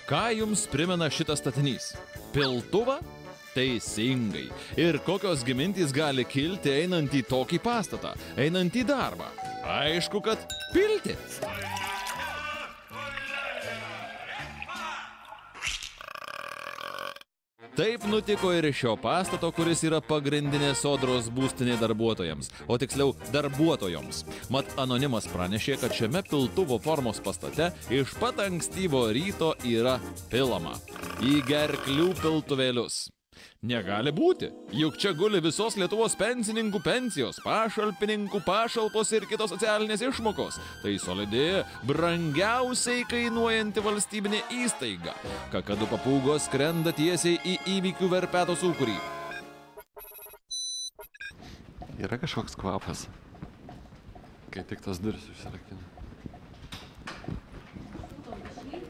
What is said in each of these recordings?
Ką jums primena šitas statinys? Piltuvą? Teisingai. Ir kokios mintys gali kilti einant į tokį pastatą, einant į darbą? Aišku, kad pilti. Taip nutiko ir šio pastato, kuris yra pagrindinė Sodros būstinė darbuotojams, o tiksliau darbuotojoms. Mat anonimas pranešė, kad šiame piltuvo formos pastate iš pat ankstyvo ryto yra pilama į gerklių piltuvėlius. Negali būti, juk čia guli visos Lietuvos pensininkų pensijos, pašalpininkų pašalpos ir kitos socialinės išmokos. Tai solidi, brangiausiai kainuojanti valstybinė įstaiga. Kakadu papūgos skrenda tiesiai į įvykių verpeto sūkurį. Yra kažkoks kvapas, kai tik tas duris užsirakina.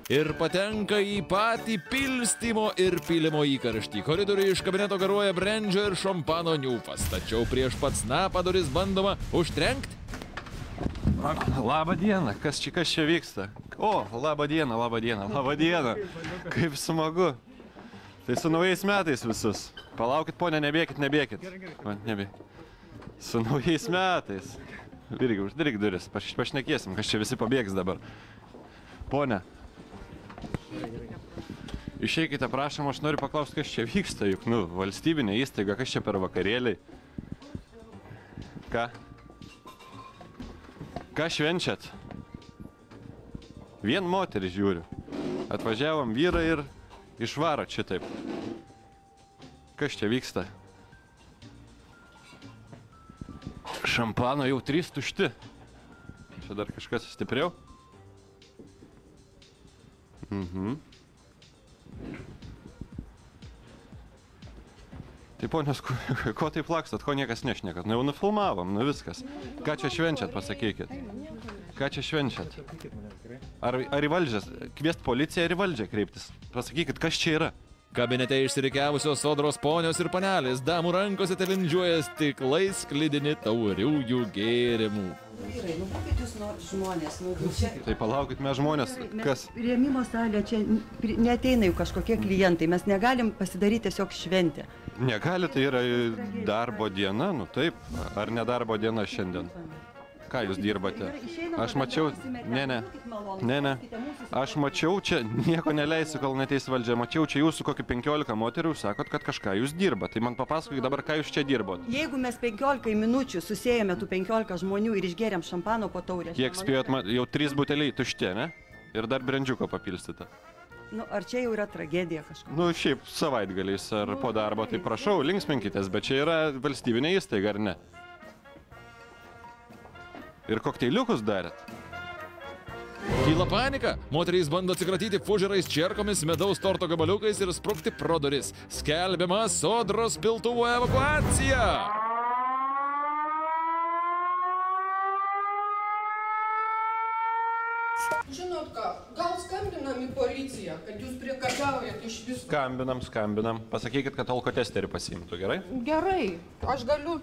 Ir patenka į patį pilstymo ir pylimo įkarštį. Koridorių iš kabineto garuoja brendžio ir šampano niūpas, tačiau prieš pat snapą duris bandoma užtrenkti. Labą dieną, kas čia vyksta? O, labą dieną, labą dieną, labą dieną. Kaip smagu. Tai su naujais metais visus. Palaukit, ponia, nebėkit. Su naujais metais. Irgi, uždaryk duris, pašnekėsim, kas čia visi pabėgs dabar. Ponia. Išeikite, prašom, aš noriu paklausti, kas čia vyksta, juk, valstybinė įstaiga, kas čia per vakarėliai? Ką? Ką švenčiat? Vien moterį žiūriu. Atvažiavom vyrą ir išvaro čia taip. Kas čia vyksta? Šampano jau 3 tušti. Čia dar kažkas stipriau? Tai ponios, ko taip lakstat, ko niekas nešnekat? Jau nufilmavom, viskas. Ką čia švenčiat, pasakykit? Ką čia švenčiat? Ar į valdžią, kviest policiją ar į valdžią kreiptis? Pasakykit, kas čia yra? Kabinete išsirikiavusios Sodros ponios ir panelės, damų rankose telindžiuoja stiklais sklidini tauriųjų gėrimų. Vyrai, būkit jūs žmonės, čia... Tai palaukit, mes žmonės, kas? Priėmimo salė, čia neateina jau kažkokie klientai, mes negalim pasidaryti tiesiog šventę. Negali, tai yra darbo diena, taip, ar ne darbo diena šiandien? Ką jūs dirbate? Aš mačiau, ne, aš mačiau čia, nieko neleisiu, kol neteis valdžia, mačiau čia jūsų kokį 15 moterių, sakot, kad kažką jūs dirba, tai man papasakokit dabar, ką jūs čia dirbot. Jeigu mes 15 minučių susėjome tų 15 žmonių ir išgėrėm šampano po taurę. Kiek spėjot, jau 3 buteliai tušti, ne? Ir dar brendžiuko papilstyta. Ar čia jau yra tragedija kažkokia? Šiaip savaitgaliais ar po darbo, tai prašau, linksminkitės, bet čia yra valstybinė įstaiga, ar ne? Ir kokteiliukus darėt? Kyla panika. Moterys bando atsikratyti fužerais, čerkomis, medaus torto gabaliukais ir sprukti pro duris. Skelbiama Sodros piltuvo evakuacija. Žinot ką, gal skambinam į policiją, kad jūs priekabiaujat iš visko. Skambinam. Pasakykit, kad alkotesterį pasiimtų, gerai? Gerai, aš galiu,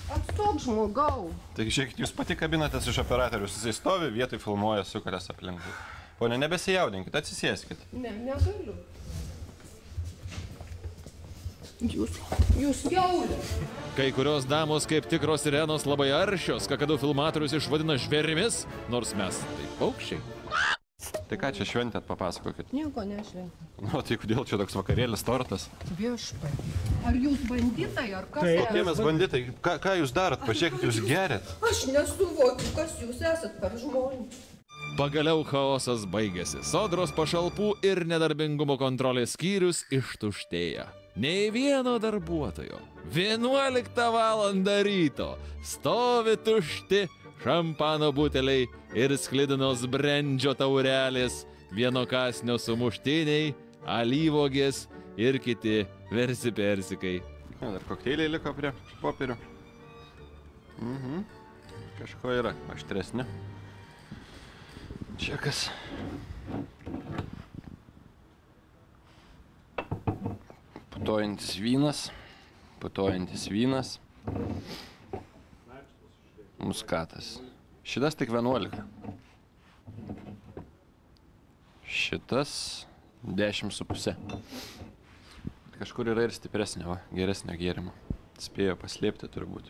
atstok žmogau. Taigi, žiūrėkit, jūs pati kabinatės iš operatorius, jisai stovi, vietoj filmuoja, sukalės aplinkui. Pone, nebesijaudinkit, atsisėskit. Ne, negaliu. Jūs jaulė. Kai kurios damos kaip tikros sirenos labai aršios, kakadu filmatorius išvadina žvėrimis, nors mes tai paukščiai. Tai ką čia šventėt, papasakokit? Nieko nešventė. Tai kodėl čia toks vakarėlis, tortas? Viešpatie. Ar jūs banditai, ar kas? Kokie mes banditai? Ką jūs darot? Pažiūrėkit, jūs geriat. Aš nesuvokiu, kas jūs esat per žmonės. Pagaliau chaosas baigėsi. Sodros pašalpų ir nedarbingumo kontrolės skyrius ištuštėja. Nei vieno darbuotojo. 11 valandą ryto stovi tušti šampano buteliai ir sklidinos brendžio taurelės, vieno kąsnio sumuštiniai, alyvuogės ir kiti persikai. Dar kokteiliai liko prie popierių. Kažko yra aštresnė. Čia kas? Putojantis vynas. Muskatas. Šitas tik 11. Šitas 10,5. Kažkur yra ir stipresnio, geresnio gėrimo. Spėjo paslėpti turbūt.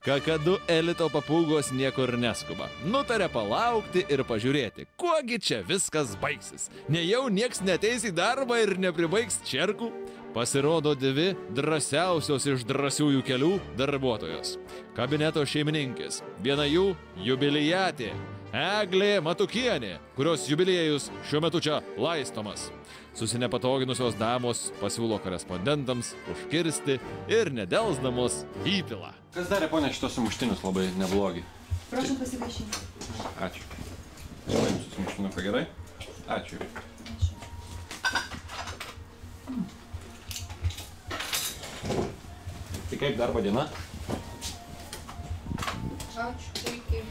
Kakadu elito papūgos niekur neskuba. Nutarė palaukti ir pažiūrėti, kuogi čia viskas baigsis. Nejau nieks neteis į darbą ir nepribaigs čerkų. Pasirodo dvi drąsiausios iš drąsiųjų kelių darbuotojos. Kabineto šeimininkės. Viena jų jubiliatė. Eglė Matukienė, kurios jubiliejus šiuo metu čia laistomas. Susinepatoginusios damos pasiūlo korespondentams užkirsti ir nedelsdamos įpila. Kas darė, ponia, šitos sumuštinius labai neblogi? Prašom pasigaišinti. Ačiū. Paimsiu sumuštinuką, gerai? Ačiū. Tai kaip darbo diena? Ačiū, puikiai.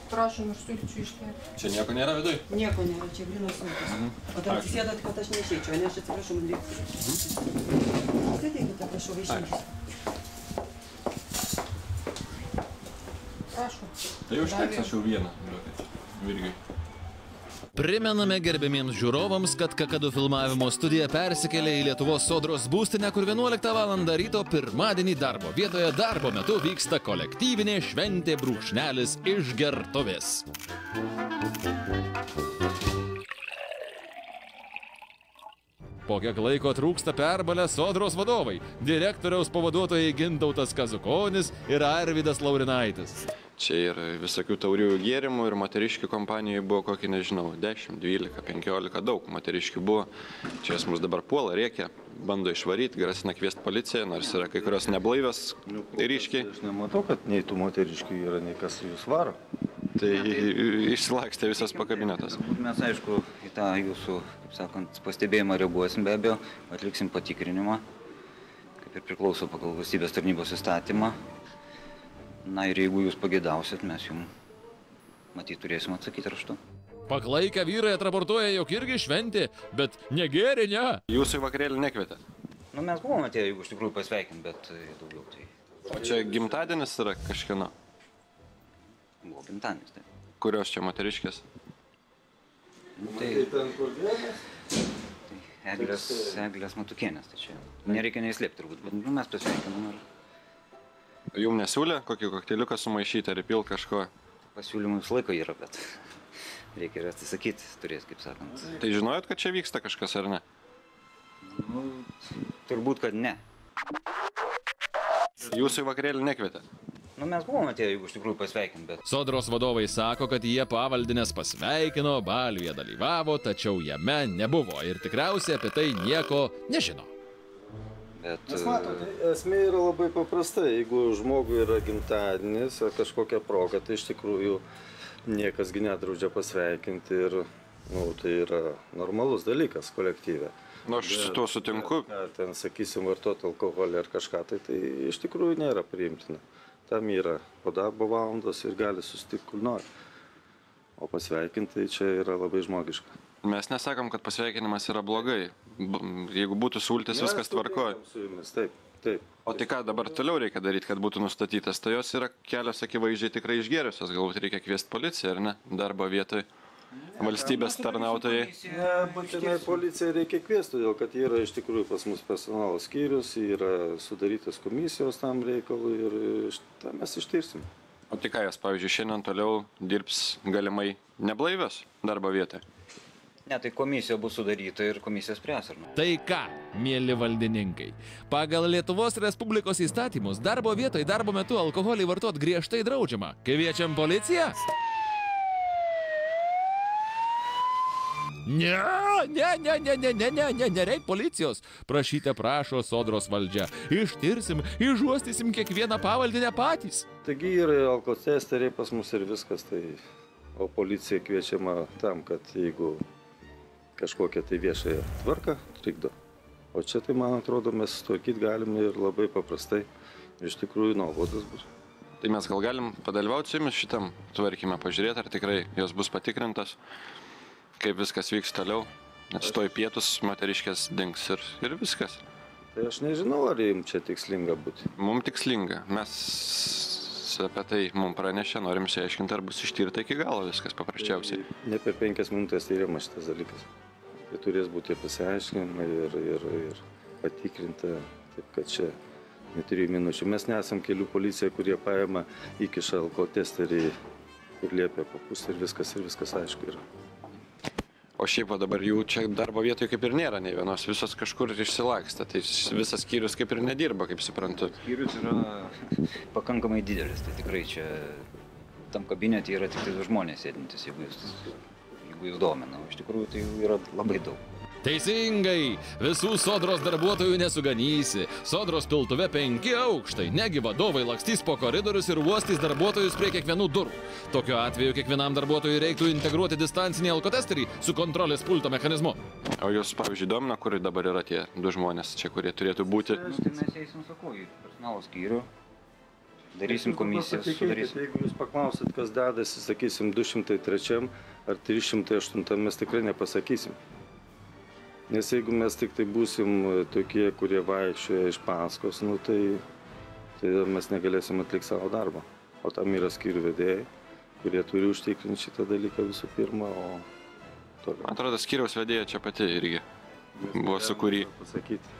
Prašom, aš sulčiu iškelti. Čia nieko nėra viduj? Nieko nėra, čia grynos sultys. O dar atsisėdat, kad aš neišeičiau, ne, aš atsiprašau, man reikia. Sėdėkite, prašau, vaišintis. Prašom. Tai užteks, aš jau vieną. Virgiui. Primename gerbėmiems žiūrovams, kad Kakadu filmavimo studija persikėlė į Lietuvos Sodros būstinę, kur 11 val. Ryto pirmadienį darbo vietoje darbo metu vyksta kolektyvinė šventė brūkšnelis išgertuvės. Po kiek laiko trūksta perbalę Sodros vadovai, direktoriaus pavaduotojai Gintautas Kazukonis ir Arvydas Laurinaitis. Čia ir visokių tauriųjų gėrimų ir moteriškių kompanijoje buvo kokį, nežinau, 10, 12, 15, daug moteriškių buvo. Čia jas mus dabar puola, rėkia, bando išvaryti, grasina kviesti policiją, nors yra kai kurios neblaivios ryškiai. Aš nematau, kad nei tų moteriškių yra, nei kas jūs varo. Tai išsilakstė visas pakabinetas. Mes, aišku, į tą jūsų, kaip sakant, pastebėjimą reaguosim be abejo, atliksim patikrinimą, kaip ir priklauso pagal valstybės tarnybos įstatymą. Na ir jeigu jūs pageidausit, mes jums matyt turėsim atsakyti raštu. Paklaikę vyrai atraportuoja, jog irgi šventė, bet negėrė, ne. Jūsų į vakarėlį nekvietė? Nu, mes buvome atėję, jeigu iš tikrųjų pasveikinti, bet daugiau tai... O čia gimtadienis yra kažkieno? Buvo gimtadienis, tai. Kurios čia moteriškės? Tai ten kur vienas? Eglės Matukienės, tai čia nereikia neįslėpti turbūt, bet mes pasveikinam ir... Jums nesiūlė kokį kokteiliuką sumaišyti ar įpil kažko? Pasiūlymų visą laiką yra, bet reikia ir atsisakyti, turės, kaip sakant. Tai žinojot, kad čia vyksta kažkas ar ne? Nu, turbūt, kad ne. Jūsų į vakarėlį nekvietė? Nu, mes buvome atėję, jeigu iš tikrųjų pasveikinti, bet... Sodros vadovai sako, kad jie pavaldinės pasveikino, baliuje dalyvavo, tačiau jame nebuvo ir tikriausiai apie tai nieko nežino. Bet... Mes matote, esmė yra labai paprasta. Jeigu žmogui yra gimtadienis ar kažkokia proga, tai iš tikrųjų niekasgi nedraudžia pasveikinti ir tai yra normalus dalykas kolektyve. Nu, aš su tuo sutinku. Ten, sakysim, vartoti alkoholį ar kažką, tai iš tikrųjų nėra priimtina. Tam yra po darbo valandos ir gali susitikti kur nori. O pasveikinti čia yra labai žmogiška. Mes nesakom, kad pasveikinimas yra blogai. Jeigu būtų sultis, viskas tvarkoja. Taip. O tai ką dabar toliau reikia daryti, kad būtų nustatytas? Tai jos yra kelios akivaizdžiai tikrai išgėrusios. Galbūt reikia kviesti policiją, ar ne? Darbo vietoj. Valstybės tarnautojai. Būtinai policiją reikia kviesti, todėl kad yra iš tikrųjų pas mus personalo skyrius, yra sudarytas komisijos tam reikalui ir tą mes ištirsim. O tai ką jos, pavyzdžiui, šiandien toliau dirbs galimai neblaivios darbo vietoje? Ne, tai komisija bus sudaryta ir komisija spręs, ar ne? Tai ką, mieli valdininkai, pagal Lietuvos Respublikos įstatymus darbo vietoje darbo metu alkoholį vartot griežtai draudžiama. Kviečiam policiją? Nereik policijos. Prašyte, prašo Sodros valdžia. Ištirsim, išuostysim kiekvieną pavaldinę patys. Taigi yra alkotesteriai pas mus ir viskas, o policija kviečiama tam, kad jeigu kažkokią tai viešąją tvarką trikdo. O čia tai, man atrodo, mes sutvarkyti galime ir labai paprastai. Iš tikrųjų, nuobodas bus. Tai mes gal galim padalyvauti su jumis šitam tvarkime, pažiūrėti, ar tikrai jos bus patikrintas, kaip viskas vyks toliau. Nes toj pietus moteriškės dings ir viskas. Tai aš nežinau, ar jums čia tikslinga būti. Mums tikslinga. Mes apie tai mums pranešė, norim išsiaiškinti, ar bus ištirta iki galo viskas paprasčiausiai. Ne per 5 minutės tyriamas šitas dalykas. Tai turės būti pasiaiškinimai ir patikrinta, taip kad čia ne 3 minučių. Mes nesam kelių policija, kurie paima, įkiša alkotesterį ir liepia papūsti ir viskas aišku yra. O šiaip dabar jų čia darbo vietoje kaip ir nėra nei vienos, visos kažkur išsilaksta, tai visas skyrius kaip ir nedirba, kaip suprantu. Skyrius yra pakankamai didelis, tai tikrai čia tam kabinete yra tik tai žmonės sėdintis, jeigu jūs domina, iš tikrųjų tai jų yra labai daug. Teisingai, visų sodros darbuotojų nesuganysi. Sodros piltuve 5 aukštai, negi vadovai lakstys po koridorius ir uostys darbuotojus prie kiekvienų durų. Tokiu atveju kiekvienam darbuotojui reiktų integruoti distancinį alkotesterį su kontrolės pulto mechanizmu. O jūs, pavyzdžiui, domina, kur dabar yra tie 2 žmonės čia, kurie turėtų būti? Tai mes eisim, sakau, į personalo skyrių, darysim komisiją, sudarysim. Jeigu jūs paklausit, kas dedasi, sakysim, 203 ar 308, mes tikrai nepasakysim. Nes jeigu mes tik tai būsim tokie, kurie vaikščioja iš paskos, nu tai mes negalėsim atlikti savo darbą. O tam yra skyrių vedėjai, kurie turi užtikrinti šitą dalyką visų pirma, o toliau. Man atrodo, skyriaus vedėja čia pati irgi buvo sukūry. Pasakyti,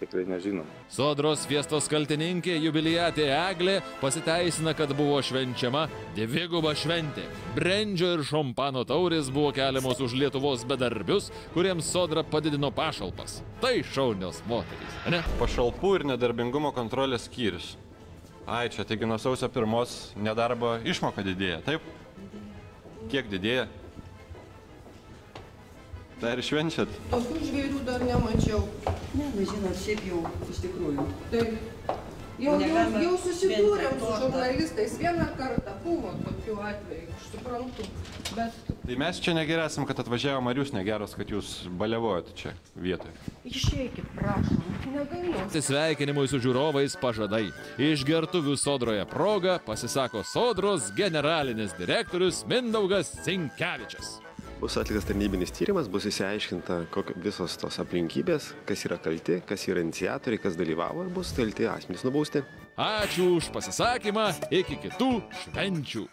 tikrai nežinom. Sodros fiestos kaltininkė jubiliatė Eglė pasiteisina, kad buvo švenčiama 2 šventė. Brendžio ir šampano taurės buvo keliamos už Lietuvos bedarbius, kuriems sodra padidino pašalpas. Tai šaunios moterys, ne? Pašalpų ir nedarbingumo kontrolės skyrius. Ai, čia taigi nuo sausio 1 nedarbo išmoka didėja, taip? Kiek didėja? Dar švenčiat? Tokių žvėrių dar nemačiau. Ne, nu žinot, šiaip jau iš tikrųjų. Taip. Jau susidūrėm su žurnalistais. Vieną kartą buvo tokių atvejų, aš suprantu. Bet Tai mes čia negeri esam, kad atvažiavom, ar jūs negeros, kad jūs baliavojat čia vietoje? išeikit, prašom. Negaliu. Sveikinimui su žiūrovais pažadai. Iš gertuvių sodroje proga pasisako sodros generalinis direktorius Mindaugas Sinkevičius. Bus atliktas tarnybinis tyrimas, bus išsiaiškinta visos tos aplinkybės, kas yra kalti, kas yra iniciatoriai, kas dalyvavo ir bus kalti asmenys nubausti. Ačiū už pasisakymą, iki kitų švenčių.